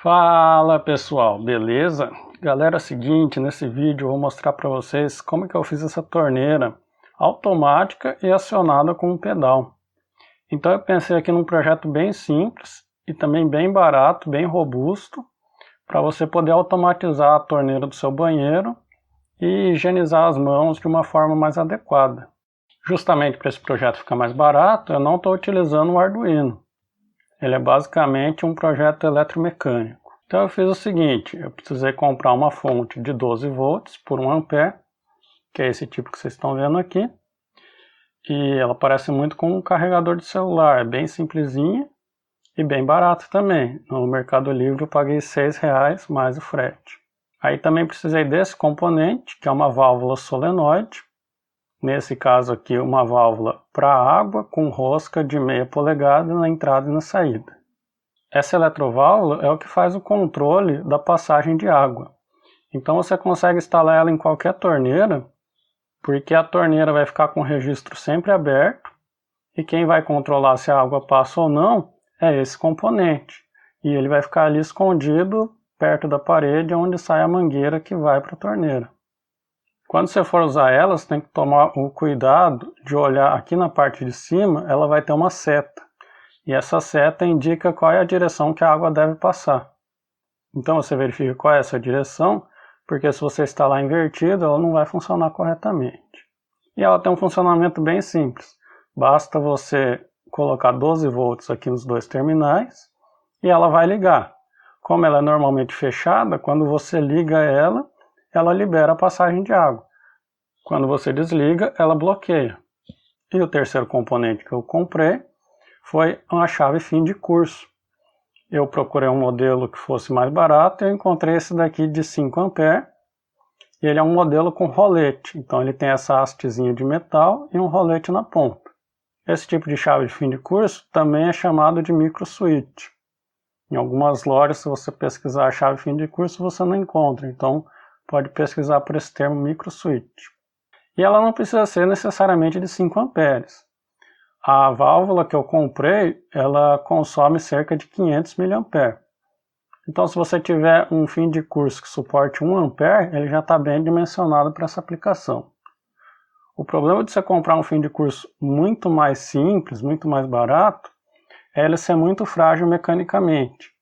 Fala pessoal, beleza? Galera, é o seguinte, nesse vídeo eu vou mostrar para vocês como é que eu fiz essa torneira automática e acionada com um pedal. Então eu pensei aqui num projeto bem simples e também bem barato, bem robusto, para você poder automatizar a torneira do seu banheiro e higienizar as mãos de uma forma mais adequada. Justamente para esse projeto ficar mais barato, eu não estou utilizando o Arduino. Ele é basicamente um projeto eletromecânico. Então eu fiz o seguinte, eu precisei comprar uma fonte de 12 volts por 1 ampere, que é esse tipo que vocês estão vendo aqui. E ela parece muito com um carregador de celular, é bem simplesinha e bem barato também. No Mercado Livre eu paguei R$6 mais o frete. Aí também precisei desse componente, que é uma válvula solenoide. Nesse caso aqui, uma válvula para água com rosca de meia polegada na entrada e na saída. Essa eletroválvula é o que faz o controle da passagem de água. Então você consegue instalar ela em qualquer torneira, porque a torneira vai ficar com o registro sempre aberto, e quem vai controlar se a água passa ou não é esse componente. E ele vai ficar ali escondido perto da parede onde sai a mangueira que vai para a torneira. Quando você for usar ela, você tem que tomar o cuidado de olhar aqui na parte de cima, ela vai ter uma seta. E essa seta indica qual é a direção que a água deve passar. Então você verifica qual é essa direção, porque se você instalar invertido, ela não vai funcionar corretamente. E ela tem um funcionamento bem simples. Basta você colocar 12 volts aqui nos dois terminais e ela vai ligar. Como ela é normalmente fechada, quando você liga ela libera a passagem de água. Quando você desliga, ela bloqueia. E o terceiro componente que eu comprei foi uma chave fim de curso. Eu procurei um modelo que fosse mais barato e eu encontrei esse daqui de 5 ampere. E ele é um modelo com rolete, então ele tem essa hastezinha de metal e um rolete na ponta. Esse tipo de chave de fim de curso também é chamado de micro switch. Em algumas lojas, se você pesquisar a chave fim de curso, você não encontra, então pode pesquisar por esse termo micro switch. E ela não precisa ser necessariamente de 5 amperes. A válvula que eu comprei, ela consome cerca de 500 mA. Então se você tiver um fim de curso que suporte 1 ampere, ele já está bem dimensionado para essa aplicação. O problema de você comprar um fim de curso muito mais simples, muito mais barato, é ele ser muito frágil mecanicamente.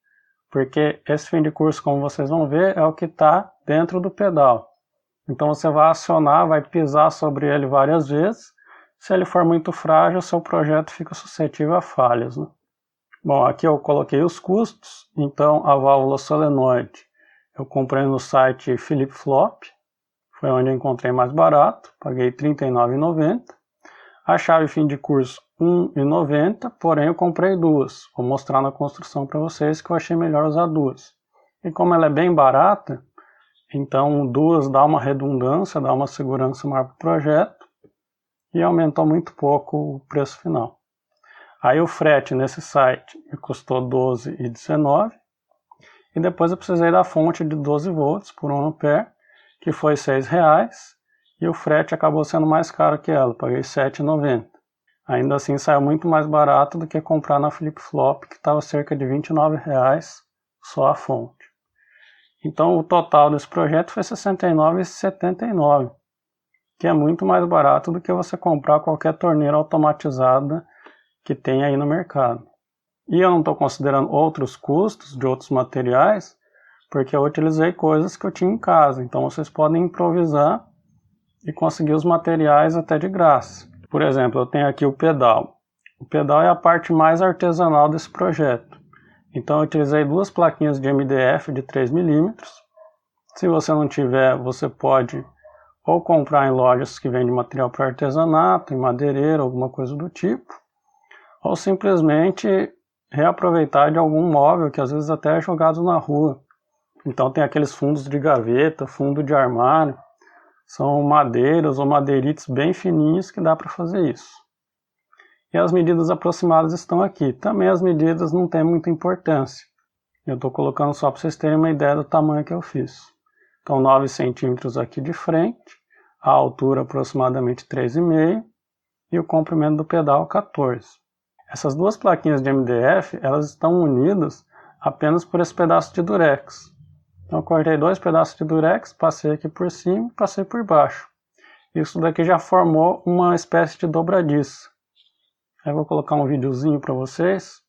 Porque esse fim de curso, como vocês vão ver, é o que está dentro do pedal. Então você vai acionar, vai pisar sobre ele várias vezes. Se ele for muito frágil, seu projeto fica suscetível a falhas, né? Bom, aqui eu coloquei os custos. Então a válvula solenoide eu comprei no site Philip Flop. Foi onde eu encontrei mais barato, paguei R$ 39,90. A chave fim de curso R$ 1,90, porém eu comprei duas. Vou mostrar na construção para vocês que eu achei melhor usar duas. E como ela é bem barata, então duas dá uma redundância, dá uma segurança maior para o projeto e aumentou muito pouco o preço final. Aí o frete nesse site me custou R$ 12,19 e depois eu precisei da fonte de 12 volts por 1 ampere, que foi R$ 6,00 e o frete acabou sendo mais caro que ela, paguei R$ 7,90. Ainda assim saiu muito mais barato do que comprar na Flip Flop, que estava cerca de R$ 29,00 só a fonte. Então o total desse projeto foi R$ 69,79, que é muito mais barato do que você comprar qualquer torneira automatizada que tem aí no mercado. E eu não estou considerando outros custos de outros materiais, porque eu utilizei coisas que eu tinha em casa, então vocês podem improvisar e conseguir os materiais até de graça. Por exemplo, eu tenho aqui o pedal. O pedal é a parte mais artesanal desse projeto. Então eu utilizei duas plaquinhas de MDF de 3 mm. Se você não tiver, você pode ou comprar em lojas que vendem material para artesanato, em madeireira, alguma coisa do tipo, ou simplesmente reaproveitar de algum móvel que às vezes até é jogado na rua. Então tem aqueles fundos de gaveta, fundo de armário, são madeiras ou madeirites bem fininhos que dá para fazer isso. E as medidas aproximadas estão aqui. Também as medidas não têm muita importância. Eu estou colocando só para vocês terem uma ideia do tamanho que eu fiz. Então 9 centímetros aqui de frente, a altura aproximadamente 3,5 e o comprimento do pedal 14. Essas duas plaquinhas de MDF, elas estão unidas apenas por esse pedaço de durex. Então eu cortei 2 pedaços de durex, passei aqui por cima e passei por baixo. Isso daqui já formou uma espécie de dobradiça. Aí eu vou colocar um videozinho para vocês,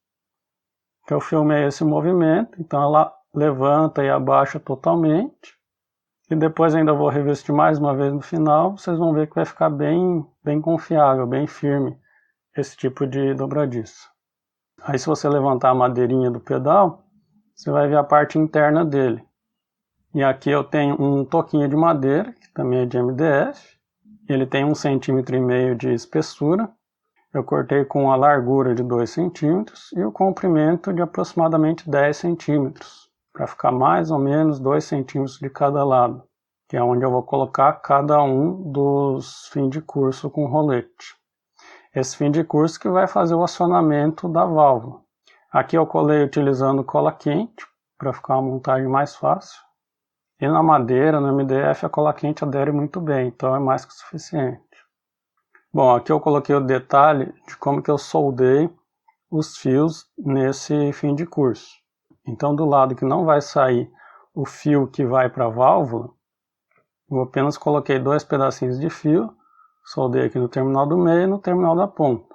que eu filmei esse movimento. Então ela levanta e abaixa totalmente. E depois ainda vou revestir mais uma vez no final. Vocês vão ver que vai ficar bem confiável, bem firme esse tipo de dobradiça. Aí se você levantar a madeirinha do pedal, você vai ver a parte interna dele. E aqui eu tenho um toquinho de madeira, que também é de MDF. Ele tem 1,5 cm de espessura. Eu cortei com a largura de 2 cm e o comprimento de aproximadamente 10 cm. Para ficar mais ou menos 2 centímetros de cada lado, que é onde eu vou colocar cada um dos fins de curso com rolete. Esse fim de curso que vai fazer o acionamento da válvula. Aqui eu colei utilizando cola quente, para ficar uma montagem mais fácil. E na madeira, no MDF, a cola quente adere muito bem, então é mais que suficiente. Bom, aqui eu coloquei o detalhe de como que eu soldei os fios nesse fim de curso. Então, do lado que não vai sair o fio que vai para a válvula, eu apenas coloquei 2 pedacinhos de fio, soldei aqui no terminal do meio e no terminal da ponta.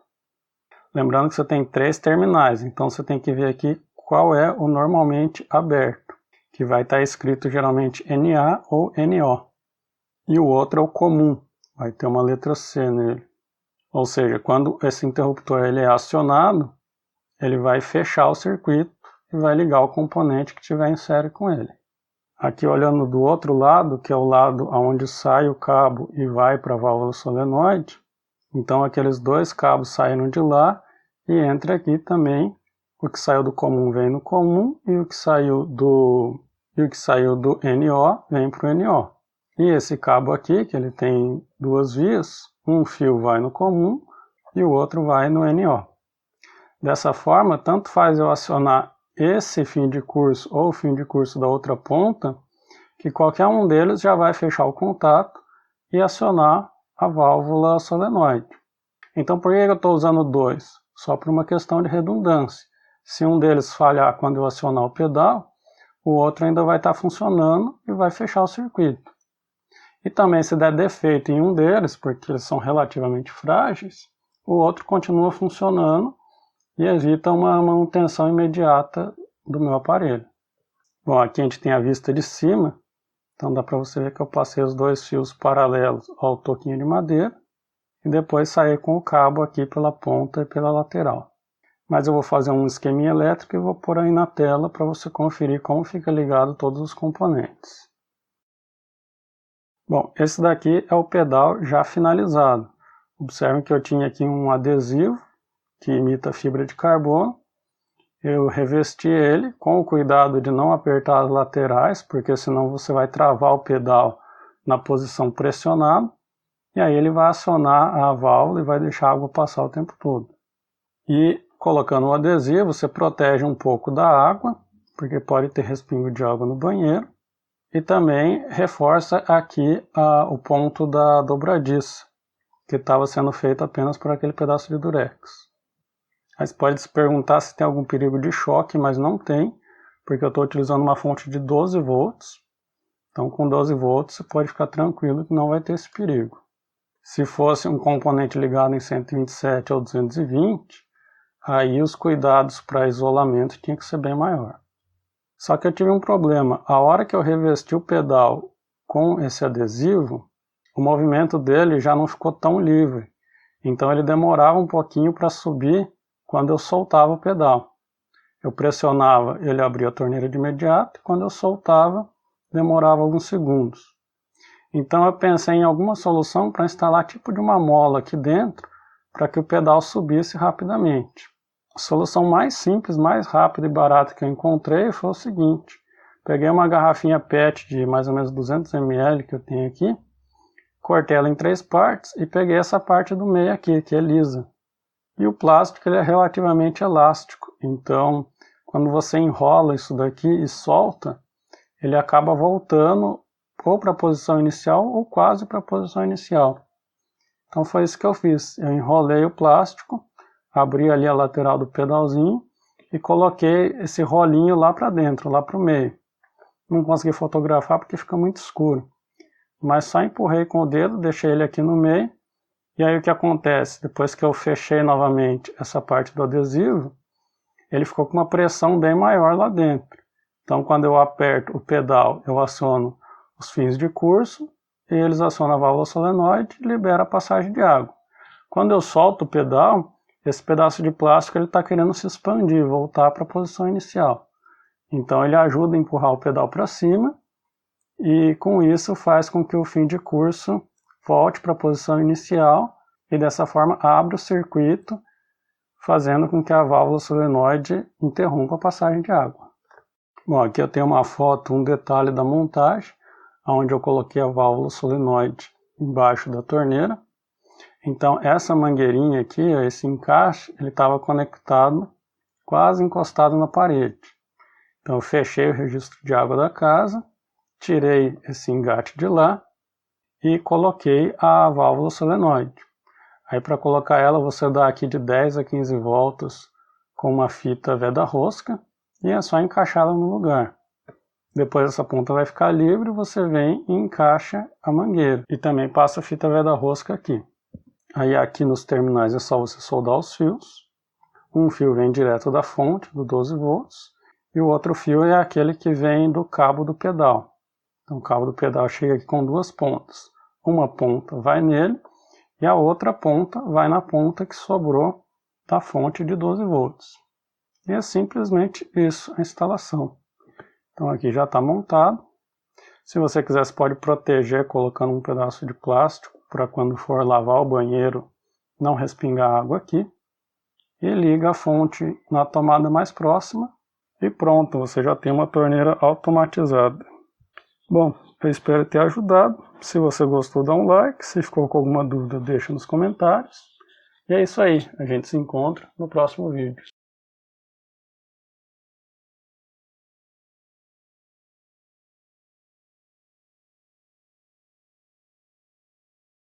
Lembrando que você tem 3 terminais, então você tem que ver aqui qual é o normalmente aberto, que vai estar escrito geralmente NA ou NO. E o outro é o comum, vai ter uma letra C nele. Ou seja, quando esse interruptor ele é acionado, ele vai fechar o circuito e vai ligar o componente que tiver em série com ele. Aqui olhando do outro lado, que é o lado onde sai o cabo e vai para a válvula solenoide, então aqueles 2 cabos saíram de lá e entra aqui também. O que saiu do comum vem no comum e o que saiu do NO vem para o NO. E esse cabo aqui, que ele tem 2 vias, um fio vai no comum e o outro vai no NO. Dessa forma, tanto faz eu acionar esse fim de curso ou o fim de curso da outra ponta, que qualquer um deles já vai fechar o contato e acionar a válvula solenoide. Então por que eu estou usando 2? Só por uma questão de redundância. Se um deles falhar quando eu acionar o pedal, o outro ainda vai estar funcionando e vai fechar o circuito. E também se der defeito em um deles, porque eles são relativamente frágeis, o outro continua funcionando e evita uma manutenção imediata do meu aparelho. Bom, aqui a gente tem a vista de cima, então dá para você ver que eu passei os 2 fios paralelos ao toquinho de madeira e depois saí com o cabo aqui pela ponta e pela lateral. Mas eu vou fazer um esqueminha elétrico e vou pôr aí na tela para você conferir como fica ligado todos os componentes. Bom, esse daqui é o pedal já finalizado. Observem que eu tinha aqui um adesivo que imita fibra de carbono. Eu revesti ele com o cuidado de não apertar as laterais, porque senão você vai travar o pedal na posição pressionada, e aí ele vai acionar a válvula e vai deixar a água passar o tempo todo. E colocando o adesivo, você protege um pouco da água, porque pode ter respingo de água no banheiro, e também reforça aqui o ponto da dobradiça, que estava sendo feito apenas por aquele pedaço de durex. Aí você pode se perguntar se tem algum perigo de choque, mas não tem, porque eu estou utilizando uma fonte de 12 volts. Então com 12 volts você pode ficar tranquilo que não vai ter esse perigo. Se fosse um componente ligado em 127 ou 220, aí os cuidados para isolamento tinham que ser bem maior. Só que eu tive um problema. A hora que eu revesti o pedal com esse adesivo, o movimento dele já não ficou tão livre. Então ele demorava um pouquinho para subir quando eu soltava o pedal. Eu pressionava, ele abria a torneira de imediato, e quando eu soltava, demorava alguns segundos. Então eu pensei em alguma solução para instalar tipo de uma mola aqui dentro, para que o pedal subisse rapidamente. A solução mais simples, mais rápida e barata que eu encontrei foi o seguinte: peguei uma garrafinha PET de mais ou menos 200 ml que eu tenho aqui, cortei ela em 3 partes e peguei essa parte do meio aqui, que é lisa. E o plástico ele é relativamente elástico, então quando você enrola isso daqui e solta, ele acaba voltando ou para a posição inicial ou quase para a posição inicial. Então foi isso que eu fiz. Eu enrolei o plástico, abri ali a lateral do pedalzinho e coloquei esse rolinho lá para dentro, lá para o meio. Não consegui fotografar porque fica muito escuro, mas só empurrei com o dedo, deixei ele aqui no meio, e aí o que acontece? Depois que eu fechei novamente essa parte do adesivo, ele ficou com uma pressão bem maior lá dentro. Então quando eu aperto o pedal, eu aciono os fins de curso, e eles acionam a válvula solenoide e libera a passagem de água. Quando eu solto o pedal, esse pedaço de plástico está querendo se expandir, voltar para a posição inicial. Então ele ajuda a empurrar o pedal para cima, e com isso faz com que o fim de curso volte para a posição inicial, e dessa forma abre o circuito, fazendo com que a válvula solenoide interrompa a passagem de água. Bom, aqui eu tenho uma foto, um detalhe da montagem, onde eu coloquei a válvula solenoide embaixo da torneira. Então essa mangueirinha aqui, esse encaixe, ele estava conectado, quase encostado na parede. Então eu fechei o registro de água da casa, tirei esse engate de lá e coloquei a válvula solenoide. Aí para colocar ela você dá aqui de 10 a 15 voltas com uma fita veda-rosca e é só encaixá-la no lugar. Depois essa ponta vai ficar livre, você vem e encaixa a mangueira. E também passa a fita veda-rosca aqui. Aí aqui nos terminais é só você soldar os fios. Um fio vem direto da fonte, do 12 volts, e o outro fio é aquele que vem do cabo do pedal. Então o cabo do pedal chega aqui com duas pontas. Uma ponta vai nele e a outra ponta vai na ponta que sobrou da fonte de 12 volts. E é simplesmente isso a instalação. Então aqui já está montado. Se você quiser, você pode proteger colocando um pedaço de plástico para quando for lavar o banheiro não respingar água aqui. E liga a fonte na tomada mais próxima e pronto, você já tem uma torneira automatizada. Bom, eu espero ter ajudado. Se você gostou, dá um like. Se ficou com alguma dúvida, deixa nos comentários. E é isso aí, a gente se encontra no próximo vídeo.